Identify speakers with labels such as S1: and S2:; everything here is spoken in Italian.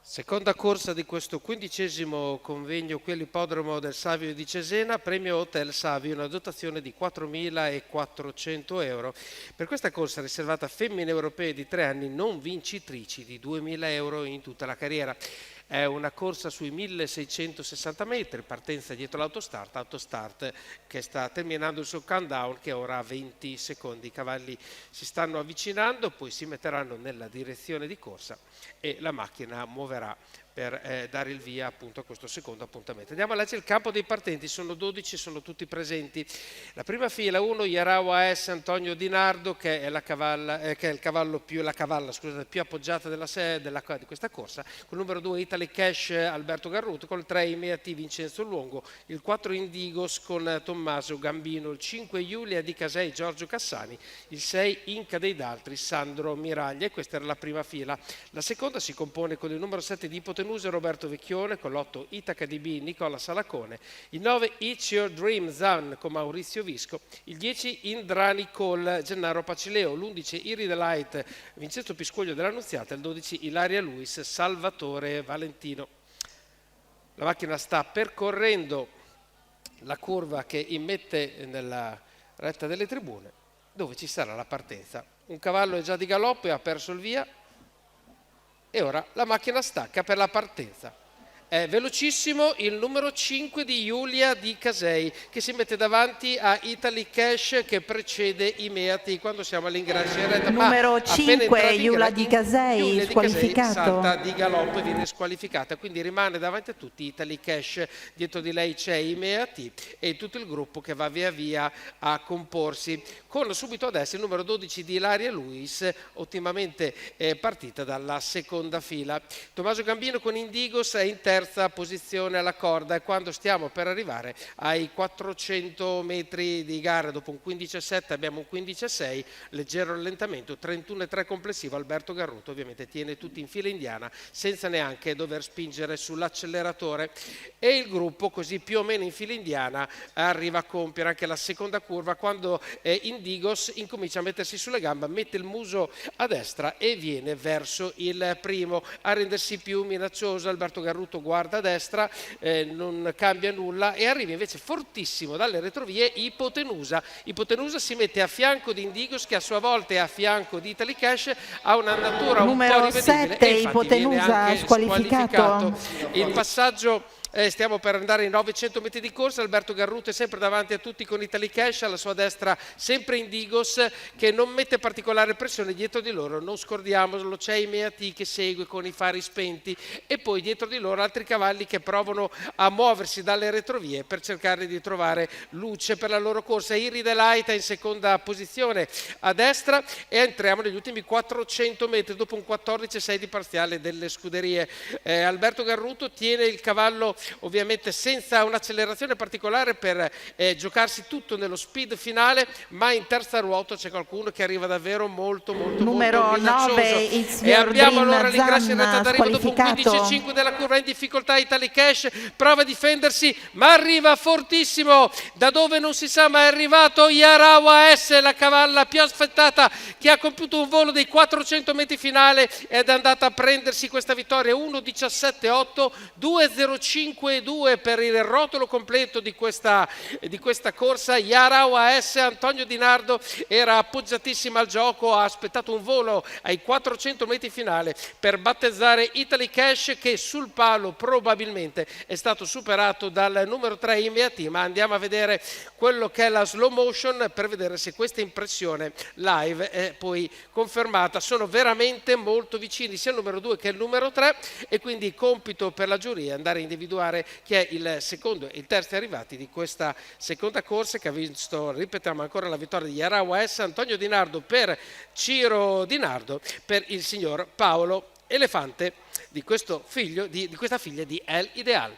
S1: Seconda corsa di questo 15° convegno qui all'ippodromo del Savio di Cesena, premio Hotel Savio, una dotazione di 4.400 euro. Per questa corsa riservata a femmine europee di 3 anni non vincitrici di 2.000 euro in tutta la carriera. È una corsa sui 1660 metri, partenza dietro l'autostart che sta terminando il suo countdown che ora ha 20 secondi. I cavalli si stanno avvicinando, poi si metteranno nella direzione di corsa e la macchina muoverà per dare il via appunto a questo secondo appuntamento. Andiamo a leggere il campo dei partenti, sono 12, sono tutti presenti. La prima fila 1 Yarawa S Antonio Di Nardo che è la cavalla più appoggiata di questa corsa, con il numero 2 Italy Cash Alberto Garruto, con il 3 Imeati Vincenzo Luongo, il 4 Indigos con Tommaso Gambino, il 5 Giulia di Casei Giorgio Cassani, il 6 Inca dei Daltri Sandro Miraglia, e questa era la prima fila. La seconda si compone con il numero 7 di Ipotenusa Roberto Vecchione, con l'8 Itaca DB Nicola Salacone, il 9 It's Your Dream Zan con Maurizio Visco, il 10 Indrani Col Gennaro Pacileo, l'11 Iri Delight Vincenzo Piscoglio dell'Annunziata, il 12 Ilaria Luis Salvatore Valentino. La macchina sta percorrendo la curva che immette nella retta delle tribune, dove ci sarà la partenza. Un cavallo è già di galoppo e ha perso il via, e ora la macchina stacca per la partenza. È velocissimo il numero 5 di Giulia di Casei, che si mette davanti a Italy Cash che precede Imeati quando siamo all'ingresso in retta.
S2: Numero 5 Giulia di Casei squalificato.
S1: Salta di galoppo e viene squalificata, quindi rimane davanti a tutti Italy Cash, dietro di lei c'è Imeati e tutto il gruppo che va via via a comporsi, con subito adesso il numero 12 di Ilaria Luis, ottimamente partita dalla seconda fila. Tommaso Gambino con Indigos è in terza posizione alla corda, e quando stiamo per arrivare ai 400 metri di gara, dopo un 15,7 abbiamo un 15,6, leggero rallentamento, 31,3 complessivo. Alberto Garruto ovviamente tiene tutti in fila indiana senza neanche dover spingere sull'acceleratore, e il gruppo così più o meno in fila indiana arriva a compiere anche la seconda curva, quando Indigos incomincia a mettersi sulle gambe, mette il muso a destra e viene verso il primo a rendersi più minaccioso. Alberto Garruto guarda a destra, non cambia nulla, e arriva invece fortissimo dalle retrovie Ipotenusa. Ipotenusa si mette a fianco di Indigos, che a sua volta è a fianco di Italy Cash, ha un'andatura un po' rivedibile,
S2: 7
S1: e infatti viene
S2: Ipotenusa
S1: anche
S2: squalificato.
S1: Il passaggio, stiamo per andare ai 900 metri di corsa. Alberto Garruto è sempre davanti a tutti con Italy Cash, alla sua destra sempre Indigos che non mette particolare pressione. Dietro di loro, non scordiamolo, c'è Imeati che segue con i fari spenti, e poi dietro di loro altri cavalli che provano a muoversi dalle retrovie per cercare di trovare luce per la loro corsa. Iri Delight è in seconda posizione a destra, e entriamo negli ultimi 400 metri dopo un 14,6 di parziale delle scuderie. Alberto Garruto tiene il cavallo ovviamente senza un'accelerazione particolare per giocarsi tutto nello speed finale, ma in terza ruota c'è qualcuno che arriva davvero molto
S2: numero
S1: minaccioso.
S2: 9
S1: E abbiamo allora
S2: Dream
S1: l'ingresso in retta d'arrivo dopo un 15,5 della curva, in difficoltà Italy Cash, prova a difendersi ma arriva fortissimo da dove non si sa, ma è arrivato Yarawa S, la cavalla più aspettata, che ha compiuto un volo dei 400 metri finale ed è andata a prendersi questa vittoria. 1,17,8, 2,05,2 per il rotolo completo di questa corsa. Yarawa S Antonio Di Nardo era appoggiatissima al gioco, ha aspettato un volo ai 400 metri finale per battezzare Italy Cash, che sul palo probabilmente è stato superato dal numero 3 Imeati. Ma andiamo a vedere quello che è la slow motion per vedere se questa impressione live è poi confermata. Sono veramente molto vicini sia il numero 2 che il numero 3, e quindi compito per la giuria andare a individuare chi è il secondo e il terzo arrivati di questa seconda corsa, che ha visto, ripetiamo ancora, la vittoria di Yarawa S Antonio Di Nardo per Ciro Di Nardo, per il signor Paolo Elefante, di questa figlia di El Ideal.